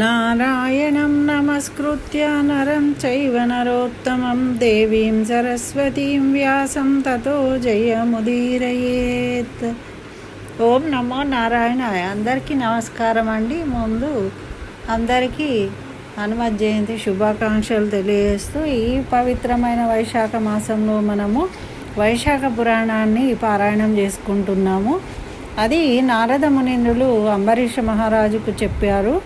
నారాయణం నమస్కృత్య నరం చైవ నరోత్తమం దేవీం సరస్వతీం వ్యాసం తతో జయముదీరయేత్. ఓం నమో నారాయణాయ. అందరికీ నమస్కారం అండి. ముందు అందరికీ హనుమత్ జయంతి శుభాకాంక్షలు తెలియజేస్తూ ఈ పవిత్రమైన వైశాఖ మాసంలో మనము వైశాఖ పురాణాన్ని పారాయణం చేసుకుంటున్నాము. అది నారద మునీంద్రులు అంబరీష మహారాజుకు చెప్పారు.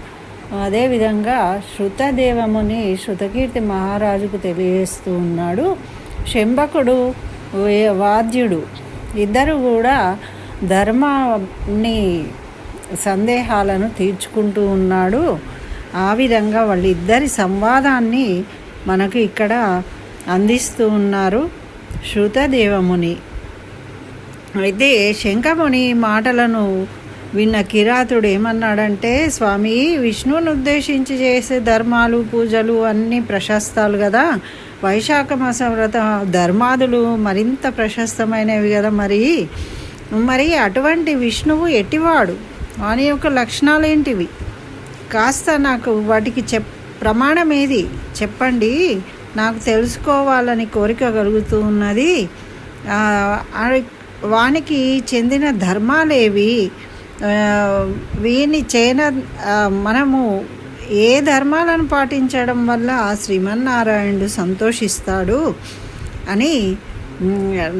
అదేవిధంగా శృతదేవముని శృతకీర్తి మహారాజుకు తెలియజేస్తూ ఉన్నాడు. శంబకుడు వాద్యుడు ఇద్దరు కూడా ధర్మాన్ని సందేహాలను తీర్చుకుంటూ ఉన్నాడు. ఆ విధంగా వాళ్ళిద్దరి సంవాదాన్ని మనకు ఇక్కడ అందిస్తూ ఉన్నారు శృతదేవముని. అయితే శంఖముని మాటలను విన్న కిరాతుడు ఏమన్నాడంటే, స్వామి, విష్ణువుని ఉద్దేశించి చేసే ధర్మాలు పూజలు అన్నీ ప్రశస్తాలు కదా, వైశాఖ మాస వ్రత ధర్మాదులు మరింత ప్రశస్తమైనవి కదా, మరి అటువంటి విష్ణువు ఎట్టివాడు, వాని యొక్క లక్షణాలు ఏంటివి, కాస్త నాకు వాటికి ప్రమాణం ఏది చెప్పండి, నాకు తెలుసుకోవాలని కోరిక కలుగుతూ ఉన్నది. వానికి చెందిన ధర్మాలేవి, వీని మనము ఏ ధర్మాలను పాటించడం వల్ల శ్రీమన్నారాయణుడు సంతోషిస్తాడు అని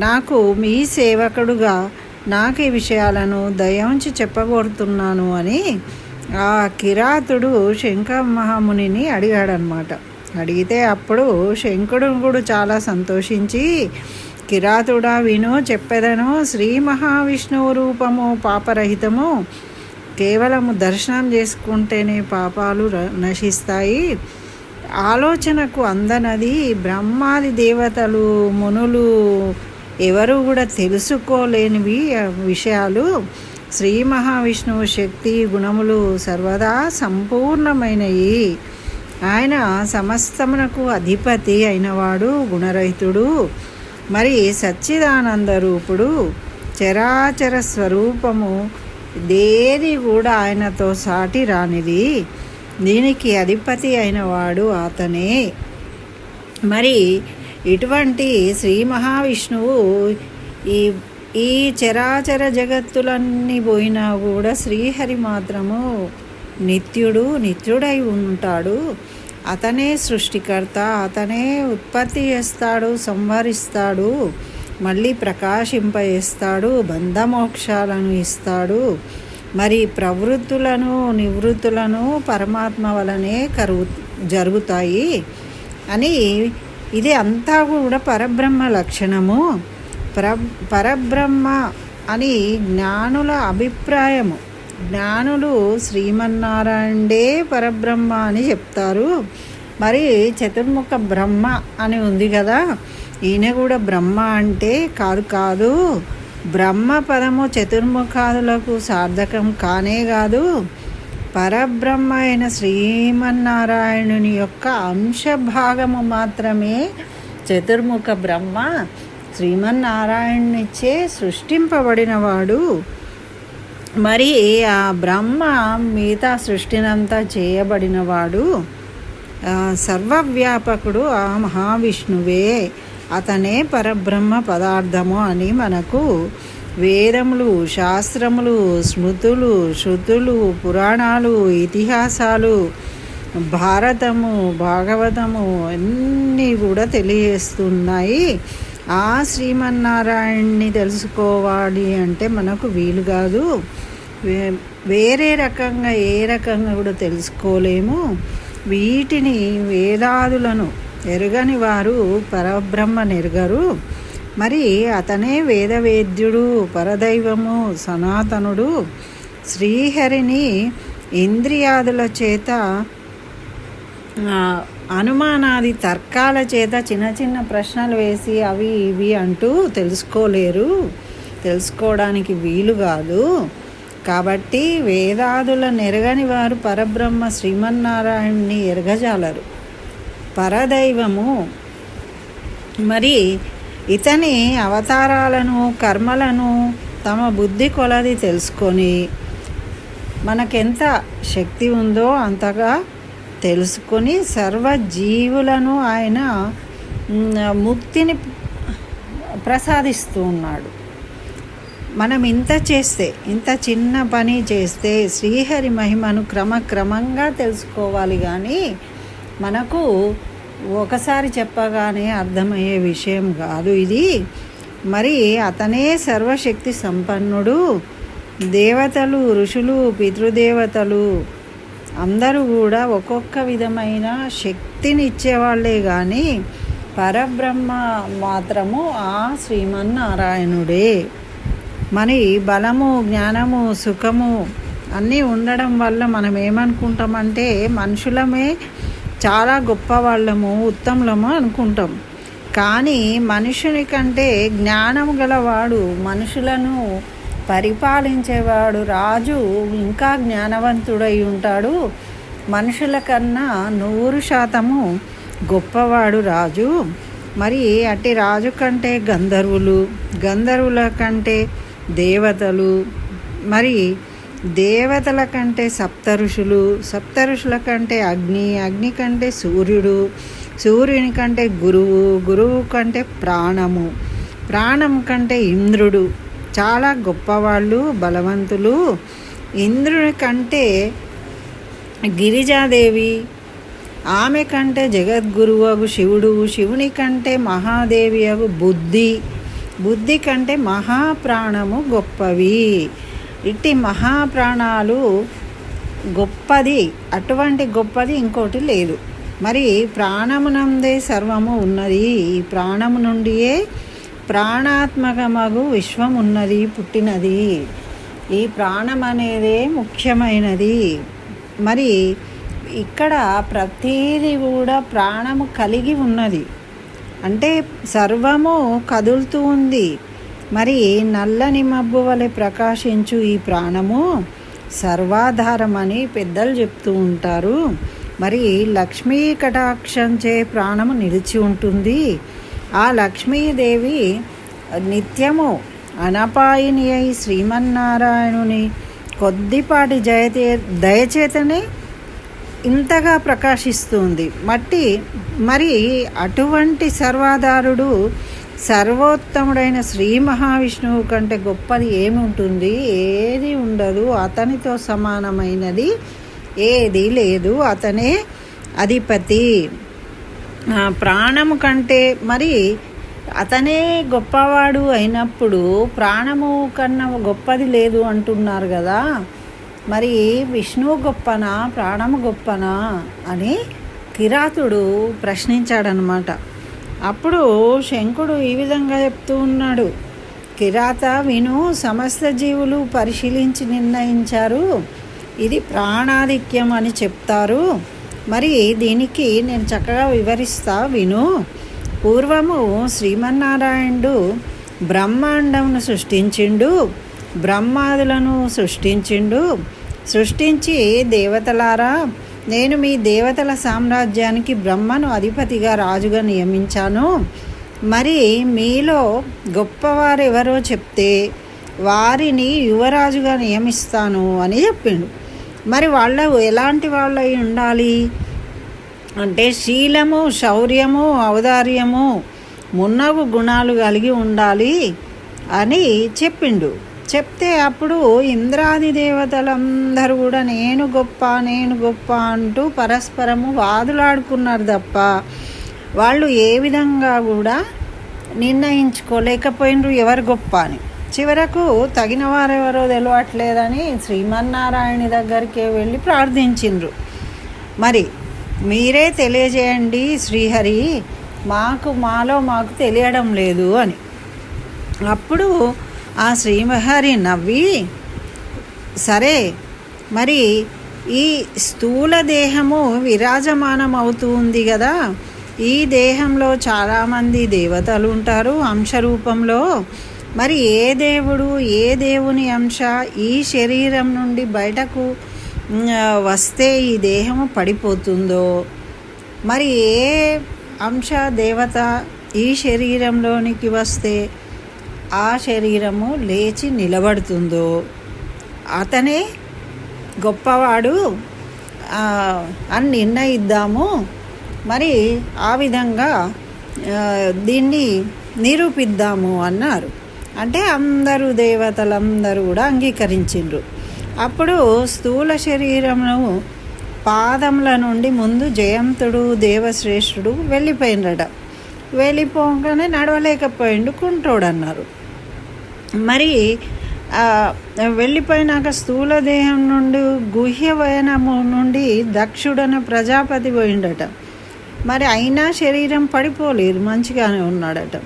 నాకు మీ సేవకుడుగా నాకు ఈ విషయాలను దయించి చెప్పగోరుతున్నాను అని ఆ కిరాతుడు శంఖ మహామునిని అడిగాడనమాట. అడిగితే అప్పుడు శంకుడు కూడా చాలా సంతోషించి, కిరాతుడా విను, చెప్పెదను. శ్రీ మహావిష్ణువు రూపము పాపరహితము, కేవలము దర్శనం చేసుకుంటేనే పాపాలు నశిస్తాయి. ఆలోచనకు అందనది, బ్రహ్మాది దేవతలు మునులు ఎవరు కూడా తెలుసుకోలేనివి విషయాలు. శ్రీ మహావిష్ణువు శక్తి గుణములు సర్వదా సంపూర్ణమైనవి. ఆయన సమస్తమునకు అధిపతి అయినవాడు, గుణరహితుడు, మరి సచ్చిదానంద రూపుడు, చరాచర స్వరూపము, దేది కూడా ఆయనతో సాటి రానిది. దీనికి అధిపతి అయినవాడు అతనే. మరి ఇటువంటి శ్రీ మహావిష్ణువు ఈ చరాచర జగత్తులన్నీ పోయినా కూడా శ్రీహరి మాత్రము నిత్యుడై ఉంటాడు. అతనే సృష్టికర్త, అతనే ఉత్పత్తి చేస్తాడు, సంహరిస్తాడు, మళ్ళీ ప్రకాశింపజేస్తాడు, బంధమోక్షాలను ఇస్తాడు. మరి ప్రవృత్తులను నివృత్తులను పరమాత్మ వలనే జరుగుతాయి అని ఇది అంతా కూడా పరబ్రహ్మ లక్షణము. పరబ్రహ్మ అని జ్ఞానుల అభిప్రాయము. జ్ఞానులు శ్రీమన్నారాయణుడే పరబ్రహ్మ అని చెప్తారు. మరి చతుర్ముఖ బ్రహ్మ అని ఉంది కదా, ఈయన కూడా బ్రహ్మ అంటే కాదు. బ్రహ్మ పదము చతుర్ముఖాదులకు సార్థకం కానే కాదు. పరబ్రహ్మ అయిన శ్రీమన్నారాయణుని యొక్క అంశభాగము మాత్రమే చతుర్ముఖ బ్రహ్మ. శ్రీమన్నారాయణునిచ్చే సృష్టింపబడినవాడు. మరి ఆ బ్రహ్మ మిగతా సృష్టినంతా చేయబడినవాడు, సర్వవ్యాపకుడు ఆ మహావిష్ణువే. అతనే పరబ్రహ్మ పదార్థము అని మనకు వేదములు, శాస్త్రములు, స్మృతులు, శృతులు, పురాణాలు, ఇతిహాసాలు, భారతము, భాగవతము అన్నీ కూడా తెలియజేస్తున్నాయి. ఆ శ్రీమన్నారాయణ్ణి తెలుసుకోవాలి అంటే మనకు వీలు కాదు. వేరే రకంగా ఏ రకంగా కూడా తెలుసుకోలేము. వీటిని వేదాదులను ఎరగని వారు పరబ్రహ్మను ఎరగరు. మరి అతనే వేదవేద్యుడు, పరదైవము, సనాతనుడు. శ్రీహరిని ఇంద్రియాదుల చేత అనుమానాది తర్కాల చేత చిన్న చిన్న ప్రశ్నలు వేసి అవి ఇవి అంటూ తెలుసుకోవడానికి వీలు కాదు. కాబట్టి వేదాదులను ఎరగని వారు పరబ్రహ్మ శ్రీమన్నారాయణుని ఎరగజాలరు. పరదైవము మరి ఇతని అవతారాలను, కర్మలను తమ బుద్ధి కొలది తెలుసుకొని మనకెంత శక్తి ఉందో అంతగా తెలుసుకొని సర్వజీవులను ఆయన ముక్తిని ప్రసాదిస్తూ ఉన్నాడు. మనం ఇంత చిన్న పని చేస్తే శ్రీహరి మహిమను క్రమక్రమంగా తెలుసుకోవాలి. కానీ మనకు ఒకసారి చెప్పగానే అర్థమయ్యే విషయం కాదు ఇది. మరి అతనే సర్వశక్తి సంపన్నుడు. దేవతలు, ఋషులు, పితృదేవతలు అందరూ కూడా ఒక్కొక్క విధమైన శక్తిని ఇచ్చేవాళ్ళే కానీ పరబ్రహ్మ మాత్రము ఆ శ్రీమన్నారాయణుడే. మరి బలము, జ్ఞానము, సుఖము అన్నీ ఉండడం వల్ల మనం ఏమనుకుంటామంటే మనుషులమే చాలా గొప్పవాళ్ళము, ఉత్తములము అనుకుంటాం. కానీ మనుషుని కంటే జ్ఞానము గలవాడు, మనుషులను పరిపాలించేవాడు రాజు ఇంకా జ్ఞానవంతుడై ఉంటాడు. మనుషుల కన్నా 100% గొప్పవాడు రాజు. మరి అట్టి రాజు కంటే గంధర్వులు, గంధర్వుల కంటే దేవతలు, మరి దేవతల కంటే సప్తఋషులు, సప్తఋషుల కంటే అగ్ని, అగ్ని కంటే సూర్యుడు, సూర్యుని కంటే గురువు, గురువు కంటే ప్రాణము, ప్రాణం కంటే ఇంద్రుడు. చాలా గొప్పవాళ్ళు, బలవంతులు. ఇంద్రుని కంటే గిరిజాదేవి, ఆమె కంటే జగద్గురువు అగు శివుడు, శివుని కంటే మహాదేవి అగు బుద్ధి, బుద్ధి కంటే మహాప్రాణము గొప్పవి. ఇట్టి మహాప్రాణాలు గొప్పది, అటువంటి గొప్పది ఇంకోటి లేదు. మరి ప్రాణమునందే సర్వము ఉన్నది. ఈ ప్రాణము నుండియే ప్రాణాత్మకమగు విశ్వం ఉన్నది, పుట్టినది. ఈ ప్రాణం అనేదే ముఖ్యమైనది. మరి ఇక్కడ ప్రతీది కూడా ప్రాణము కలిగి ఉన్నది. అంటే సర్వము కదులుతూ ఉంది. మరి నల్లని మబ్బు వలె ప్రకాశించు ఈ ప్రాణము సర్వాధారం అని పెద్దలు చెప్తూ ఉంటారు. మరి లక్ష్మీ కటాక్షంచే ప్రాణము నిలిచి ఉంటుంది. ఆ లక్ష్మీదేవి నిత్యము అనపాయిని అయి శ్రీమన్నారాయణుని కొద్దిపాటి దయచేతనే ఇంతగా ప్రకాశిస్తుంది. మరి అటువంటి సర్వాధారుడు సర్వోత్తముడైన శ్రీ మహావిష్ణువు కంటే గొప్పది ఏముంటుంది? ఏది ఉండదు. అతనితో సమానమైనది ఏది లేదు. అతనే అధిపతి. ప్రాణము కంటే మరి అతనే గొప్పవాడు అయినప్పుడు ప్రాణము కన్నా గొప్పది లేదు అంటున్నారు కదా. మరి విష్ణువు గొప్పనా, ప్రాణము గొప్పనా అని కిరాతుడు ప్రశ్నించాడనమాట. అప్పుడు శంకుడు ఈ విధంగా చెప్తూ ఉన్నాడు. కిరాత విను, సమస్త జీవులు పరిశీలించి నిర్ణయించారు ఇది ప్రాణాధిక్యం అని చెప్తారు. మరి దీనికి నేను చక్కగా వివరిస్తా విను. పూర్వము శ్రీమన్నారాయణుడు బ్రహ్మాండమును సృష్టించిండు, బ్రహ్మాదులను సృష్టించి దేవతలారా, నేను మీ దేవతల సామ్రాజ్యానికి బ్రహ్మను అధిపతిగా రాజుగా నియమించాను. మరి మీలో గొప్పవారెవరో చెప్తే వారిని యువరాజుగా నియమిస్తాను అని చెప్పిండు. మరి వాళ్ళు ఎలాంటి వాళ్ళు అయి ఉండాలి అంటే శీలము, శౌర్యము, ఔదార్యము మున్నగు గుణాలు కలిగి ఉండాలి అని చెప్పిండు. చెప్తే అప్పుడు ఇంద్రాది దేవతలందరూ కూడా నేను గొప్ప అంటూ పరస్పరము వాదులాడుకున్నారు తప్ప వాళ్ళు ఏ విధంగా కూడా నిర్ణయించుకోలేకపోయినరు ఎవరు గొప్ప అని. చివరకు తగిన వారెవరో తెలియట్లేదని శ్రీమన్నారాయణ దగ్గరికి వెళ్ళి ప్రార్థించిండ్రు. మరి మీరే తెలియజేయండి శ్రీహరి, మాకు తెలియడం లేదు అని. అప్పుడు ఆ శ్రీహరి నవ్వి, సరే మరి ఈ స్థూల దేహము విరాజమానం అవుతూ ఉంది కదా, ఈ దేహంలో చాలామంది దేవతలు ఉంటారు అంశరూపంలో. మరి ఏ దేవుడు, ఏ దేవుని అంశ ఈ శరీరం నుండి బయటకు వస్తే ఈ దేహము పడిపోతుందో, మరి ఏ అంశ దేవత ఈ శరీరంలోనికి వస్తే ఆ శరీరము లేచి నిలబడుతుందో అతనే గొప్పవాడు అని నిర్ణయిద్దాము, మరి ఆ విధంగా దీన్ని నిరూపిద్దాము అన్నారు. అంటే అందరూ దేవతలందరూ కూడా అంగీకరించిండ్రు. అప్పుడు స్థూల శరీరమును పాదముల నుండి ముందు జయంతుడు దేవశ్రేష్ఠుడు వెళ్ళిపోయినట. వెళ్ళిపోగానే నడవలేకపోయిండు, కుంటోడు అన్నారు. మరి వెళ్ళిపోయినాక స్థూల దేహం నుండి గుహ్యవయనము నుండి దక్షుడన ప్రజాపతి పోయిండట. మరి అయినా శరీరం పడిపోలేదు, మంచిగానే ఉన్నాడట.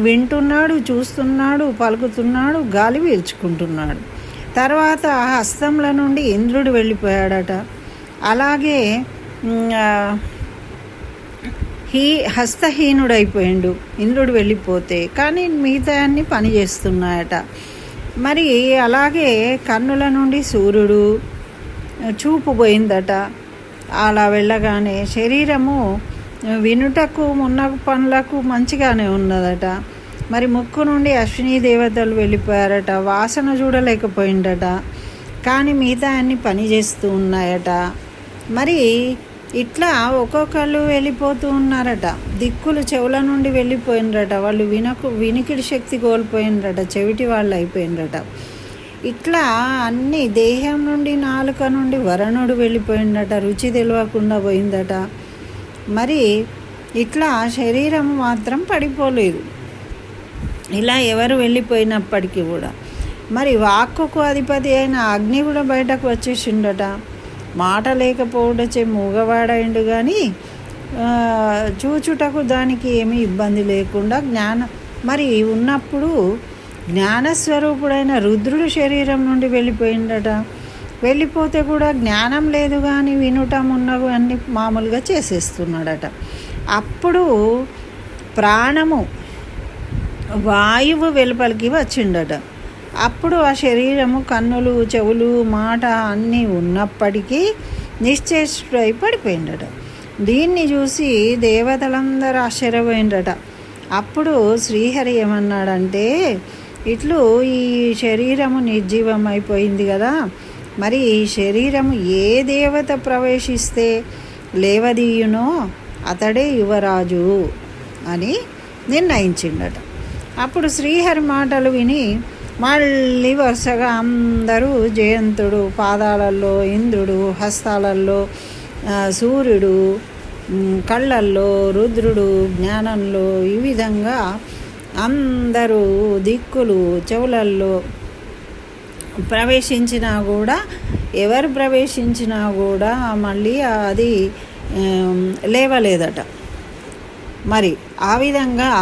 వింటున్నాడు, చూస్తున్నాడు, పలుకుతున్నాడు, గాలి పీల్చుకుంటున్నాడు. తర్వాత హస్తంల నుండి ఇంద్రుడు వెళ్ళిపోయాడట. అలాగే హస్తహీనుడైపోయిండు ఇంద్రుడు వెళ్ళిపోతే, కానీ మిగతా అన్ని పని చేస్తున్నాయట. మరి అలాగే కన్నుల నుండి సూర్యుడు చూపు పోయిందట. అలా వెళ్ళగానే శరీరము వినుటకు మున్న పనులకు మంచిగానే ఉన్నదట. మరి ముక్కు నుండి అశ్విని దేవతలు వెళ్ళిపోయారట. వాసన చూడలేకపోయిందట, కానీ మిగతా అన్ని పని చేస్తూ ఉన్నాయట. మరి ఇట్లా ఒక్కొక్కళ్ళు వెళ్ళిపోతూ ఉన్నారట. దిక్కులు చెవుల నుండి వెళ్ళిపోయినరట. వాళ్ళు వినికిడి శక్తి కోల్పోయినరట, చెవిటి వాళ్ళు అయిపోయినరట. ఇట్లా అన్ని దేహం నుండి నాలుక నుండి వరుణుడు వెళ్ళిపోయిందట, రుచి తెలియకుండా పోయిందట. మరి ఇట్లా శరీరం మాత్రం పడిపోలేదు. ఇలా ఎవరు వెళ్ళిపోయినప్పటికీ కూడా మరి వాక్కుకు అధిపతి అయిన అగ్ని కూడా బయటకు వచ్చేసిండట. మాట లేకపోవడచే మూగవాడైండు, కానీ చూచుటకు దానికి ఏమీ ఇబ్బంది లేకుండా మరి ఉన్నప్పుడు జ్ఞానస్వరూపుడైన రుద్రుడు శరీరం నుండి వెళ్ళిపోయిందట. వెళ్ళిపోతే కూడా జ్ఞానం లేదు, కానీ వినుటం ఉన్నవి అన్ని మామూలుగా చేసేస్తున్నాడట. అప్పుడు ప్రాణము వాయువు వెలుపలికి వచ్చిండట. అప్పుడు ఆ శరీరము కన్నులు, చెవులు, మాట అన్నీ ఉన్నప్పటికీ నిశ్చేష్టుడై పడిపోయిందట. దీన్ని చూసి దేవతలందరూ ఆశ్చర్యపోయిందట. అప్పుడు శ్రీహరి ఏమన్నాడంటే, ఇట్లు ఈ శరీరము నిర్జీవం అయిపోయింది కదా, మరి ఈ శరీరము ఏ దేవత ప్రవేశిస్తే లేవదీయునో అతడే యువరాజు అని నిర్ణయించిండట. అప్పుడు శ్రీహరి మాటలు విని మళ్ళీ వరుసగా అందరూ జయంతుడు పాదాలలో ఇంద్రుడు, హస్తాలలో సూర్యుడు, కళ్ళల్లో రుద్రుడు, జ్ఞానంలో, ఈ విధంగా అందరూ దిక్కులు చెవులల్లో ప్రవేశించినా కూడా, ఎవరు ప్రవేశించినా కూడా మళ్ళీ అది లేవలేదట. మరి ఆ విధంగా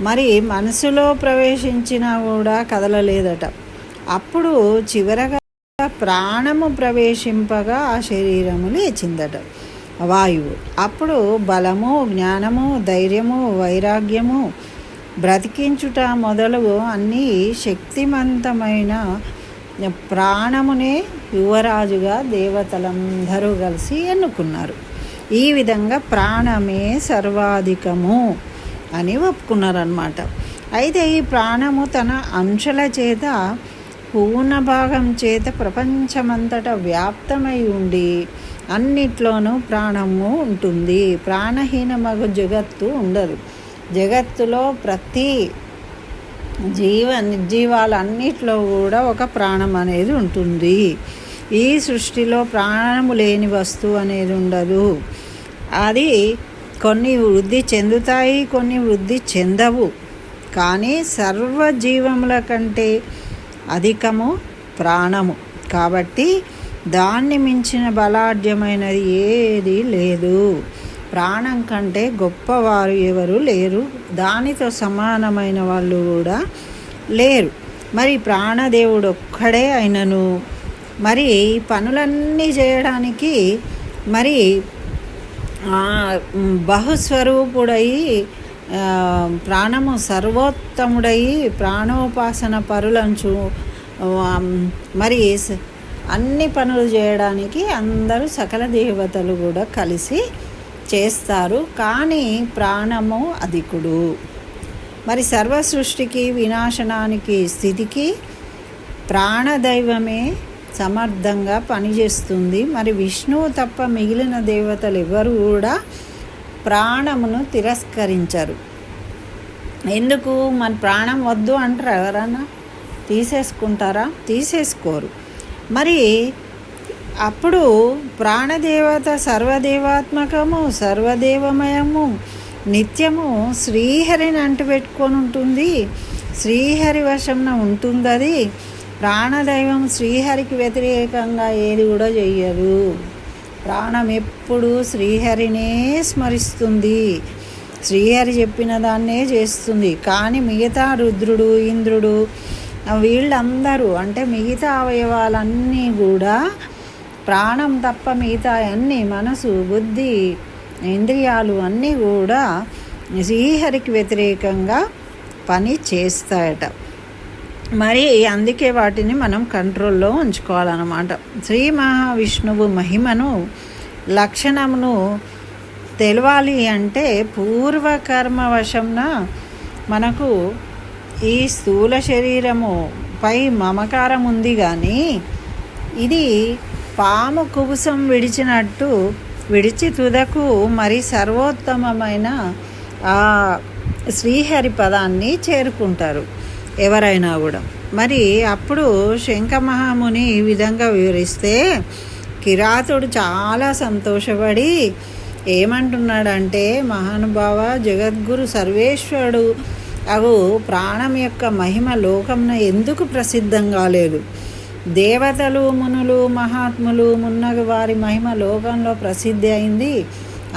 మరి మనసులో ప్రవేశించినా కూడా కదలలేదట. అప్పుడు చివరగా ప్రాణము ప్రవేశింపగా ఆ శరీరము లేచిందట, వాయువు. అప్పుడు బలము, జ్ఞానము, ధైర్యము, వైరాగ్యము, బ్రతికించుట మొదలు అన్నీ శక్తివంతమైన ప్రాణమునే యువరాజుగా దేవతలందరూ కలిసి ఎన్నుకున్నారు. ఈ విధంగా ప్రాణమే సర్వాధికము అని ఒప్పుకున్నారన్నమాట. అయితే ఈ ప్రాణము తన అంశల చేత పూర్ణ భాగం చేత ప్రపంచమంతటా వ్యాప్తమై ఉండి అన్నిట్లోనూ ప్రాణము ఉంటుంది. ప్రాణహీనమగు జగత్తు ఉండదు. జగత్తులో ప్రతి నిర్జీవాలన్నిట్లో కూడా ఒక ప్రాణం అనేది ఉంటుంది. ఈ సృష్టిలో ప్రాణము లేని వస్తువు అనేది ఉండదు. అది కొన్ని వృద్ధి చెందుతాయి, కొన్ని వృద్ధి చెందవు. కానీ సర్వజీవముల కంటే అధికము ప్రాణము. కాబట్టి దాన్ని మించిన బలాఢ్యమైనది ఏది లేదు. ప్రాణం కంటే గొప్పవారు ఎవరు లేరు, దానితో సమానమైన వాళ్ళు కూడా లేరు. మరి ప్రాణదేవుడు ఒక్కడే అయినను మరి పనులన్నీ చేయడానికి మరి బహుస్వరూపుడై ప్రాణము సర్వోత్తముడై ప్రాణోపాసన పరులంచు మరి అన్ని పనులు చేయడానికి అందరూ సకల దేవతలు కూడా కలిసి చేస్తారు. కానీ ప్రాణము అధికుడు. మరి సర్వ సృష్టికి వినాశనానికి స్థితికి ప్రాణదైవమే సమర్థంగా పనిచేస్తుంది. మరి విష్ణువు తప్ప మిగిలిన దేవతలు ఎవరు కూడా ప్రాణమును తిరస్కరించరు. ఎందుకు? మన ప్రాణం వద్దు అంటారు ఎవరన్నా? తీసేసుకుంటారా? తీసేసుకోరు. మరి అప్పుడు ప్రాణదేవత సర్వదేవాత్మకము, సర్వదేవమయము, నిత్యము శ్రీహరిని అంటుపెట్టుకొని ఉంటుంది. శ్రీహరి వశంన ఉంటుంది. అది ప్రాణదైవం శ్రీహరికి వ్యతిరేకంగా ఏది కూడా చెయ్యదు. ప్రాణం ఎప్పుడు శ్రీహరినే స్మరిస్తుంది, శ్రీహరి చెప్పిన దాన్నే చేస్తుంది. కానీ మిగతా రుద్రుడు, ఇంద్రుడు, వీళ్ళందరూ అంటే మిగతా అవయవాలన్నీ కూడా ప్రాణం తప్ప మిగతా అన్నీ, మనసు, బుద్ధి, ఇంద్రియాలు అన్నీ కూడా శ్రీహరికి వ్యతిరేకంగా పని చేస్తాయట. మరి అందుకే వాటిని మనం కంట్రోల్లో ఉంచుకోవాలన్నమాట. శ్రీ మహావిష్ణువు మహిమను, లక్షణమును తెలవాలి అంటే పూర్వకర్మ వశంన మనకు ఈ స్థూల శరీరము పై మమకారం ఉంది. కానీ ఇది పాము కుబుసం విడిచినట్టు విడిచి తుదకు మరి సర్వోత్తమమైన ఆ శ్రీహరి పదాన్ని చేరుకుంటారు ఎవరైనా కూడా. మరి అప్పుడు శంఖమహాముని ఈ విధంగా వివరిస్తే కిరాతుడు చాలా సంతోషపడి ఏమంటున్నాడంటే, మహానుభావ, జగద్గురు సర్వేశ్వరుడు అవు ప్రాణం యొక్క మహిమ లోకంన ఎందుకు ప్రసిద్ధం కాలేదు? దేవతలు, మునులు, మహాత్ములు మున్నగు వారి మహిమ లోకంలో ప్రసిద్ధి అయింది.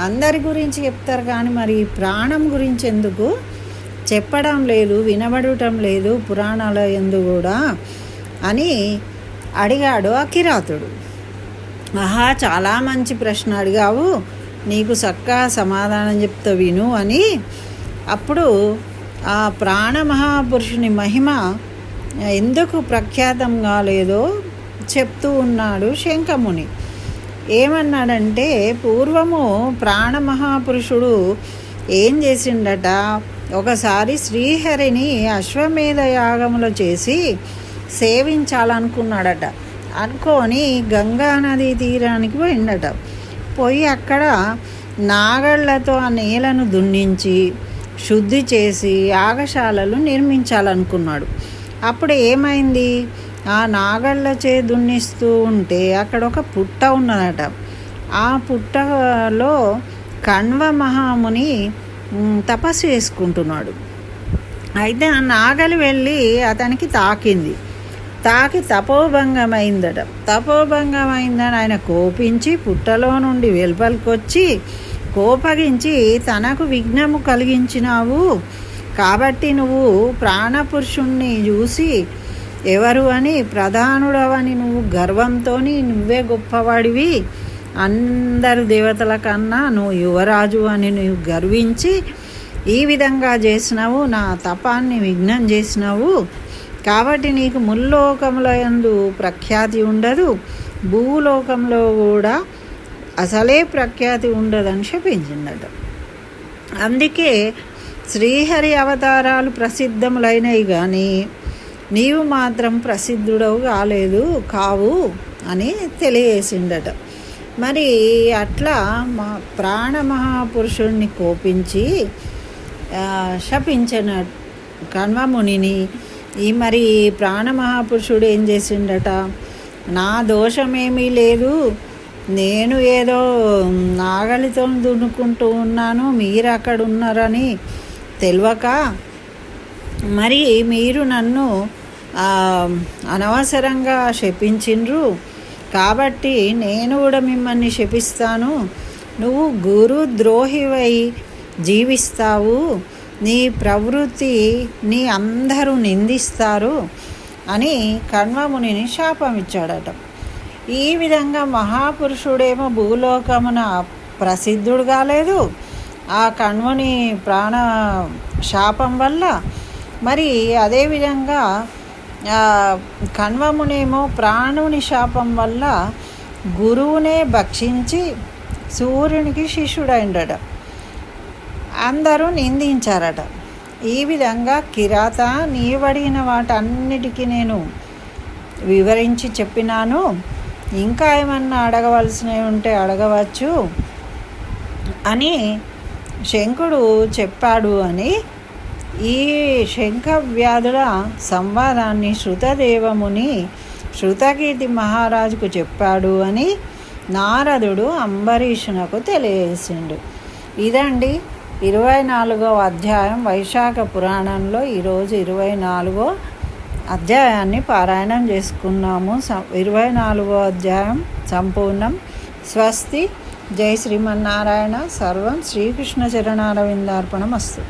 అందరి గురించి చెప్తారు కానీ మరి ప్రాణం గురించి ఎందుకు చెప్పడం లేదు, వినబడటం లేదు పురాణాల యందు కూడా అని అడిగాడు ఆ కిరాతుడు. చాలా మంచి ప్రశ్న అడిగావు, నీకు చక్కగా సమాధానం చెప్తా విను అని. అప్పుడు ఆ ప్రాణమహాపురుషుని మహిమ ఎందుకు ప్రఖ్యాతం కాలేదో చెప్తూ ఉన్నాడు శంఖముని. ఏమన్నాడంటే, పూర్వము ప్రాణమహాపురుషుడు ఏం చేసిండట, ఒకసారి శ్రీహరిని అశ్వమేధ యాగములు చేసి సేవించాలనుకున్నాడట. అనుకొని గంగా నదీ తీరానికి పోయిండట. పోయి అక్కడ నాగళ్లతో ఆ నేలను దున్నించి శుద్ధి చేసి యాగశాలలు నిర్మించాలనుకున్నాడు. అప్పుడు ఏమైంది, ఆ నాగళ్ళచే దున్నిస్తూ ఉంటే అక్కడ ఒక పుట్ట ఉన్నదట. ఆ పుట్టలో కణ్వ మహాముని తపస్సు చేసుకుంటున్నాడు. అయితే ఆ నాగలి వెళ్ళి అతనికి తాకింది. తాకి తపోభంగమైందట. తపోభంగమైందని ఆయన కోపించి పుట్టలో నుండి వెలుపలికొచ్చి కోపగించి, తనకు విఘ్నము కలిగించినావు కాబట్టి నువ్వు ప్రాణపురుషుణ్ణి చూసి ఎవరు అని, ప్రధానుడవని నువ్వు గర్వంతో నువ్వే గొప్పవాడివి, అందరు దేవతల కన్నా నువ్వు యువరాజు అని నువ్వు గర్వించి ఈ విధంగా చేసినావు, నా తపాన్ని విఘ్నం చేసినావు. కాబట్టి నీకు ముల్లోకంలో యందు ప్రఖ్యాతి ఉండదు, భూలోకంలో కూడా అసలే ప్రఖ్యాతి ఉండదని శపించిందట. అందుకే శ్రీహరి అవతారాలు ప్రసిద్ధములైనవి కానీ నీవు మాత్రం ప్రసిద్ధుడవు కావు అని తెలియజేసిండట. మరి అట్లా ప్రాణమహాపురుషుడిని కోపించి శపించిన కణ్వమునిని మరి ప్రాణమహాపురుషుడు ఏం చేసిండట, నా దోషమేమీ లేదు, నేను ఏదో నాగలితో దున్నుకుంటూ ఉన్నాను, మీరు అక్కడ ఉన్నారని తెలియక మరి మీరు నన్ను అనవసరంగా శపించిండ్రు, కాబట్టి నేను కూడా మిమ్మల్ని శపిస్తాను, నువ్వు గురు ద్రోహివై జీవిస్తావు, నీ ప్రవృత్తిని అందరూ నిందిస్తారు అని కణ్వమునిని శాపం ఇచ్చాడట. ఈ విధంగా మహాపురుషుడేమో భూలోకమున ప్రసిద్ధుడు కాలేదు ఆ కణ్వుని ప్రాణ శాపం వల్ల. మరి అదేవిధంగా కణ్వమునేమో ప్రాణుని శాపం వల్ల గురువునే భక్షించి సూర్యునికి శిష్యుడైండట. అందరూ నిందించారట. ఈ విధంగా కిరాత, నీవడిగిన వాటన్నిటికీ నేను వివరించి చెప్పినాను. ఇంకా ఏమన్నా అడగవలసినవి ఉంటే అడగవచ్చు అని శంఖుడు చెప్పాడు అని ఈ శంఖవ్యాధుల సంవాదాన్ని శృతదేవముని శృతకీర్తి మహారాజుకు చెప్పాడు అని నారదుడు అంబరీషునకు తెలియజేసిండు. ఇదండి 24వ అధ్యాయం వైశాఖ పురాణంలో ఈరోజు 24వ అధ్యాయాన్ని పారాయణం చేసుకున్నాము. 24వ అధ్యాయం సంపూర్ణం. స్వస్తి. జై శ్రీమన్నారాయణ. సర్వం శ్రీకృష్ణ చరణారవిందార్పణమస్తు.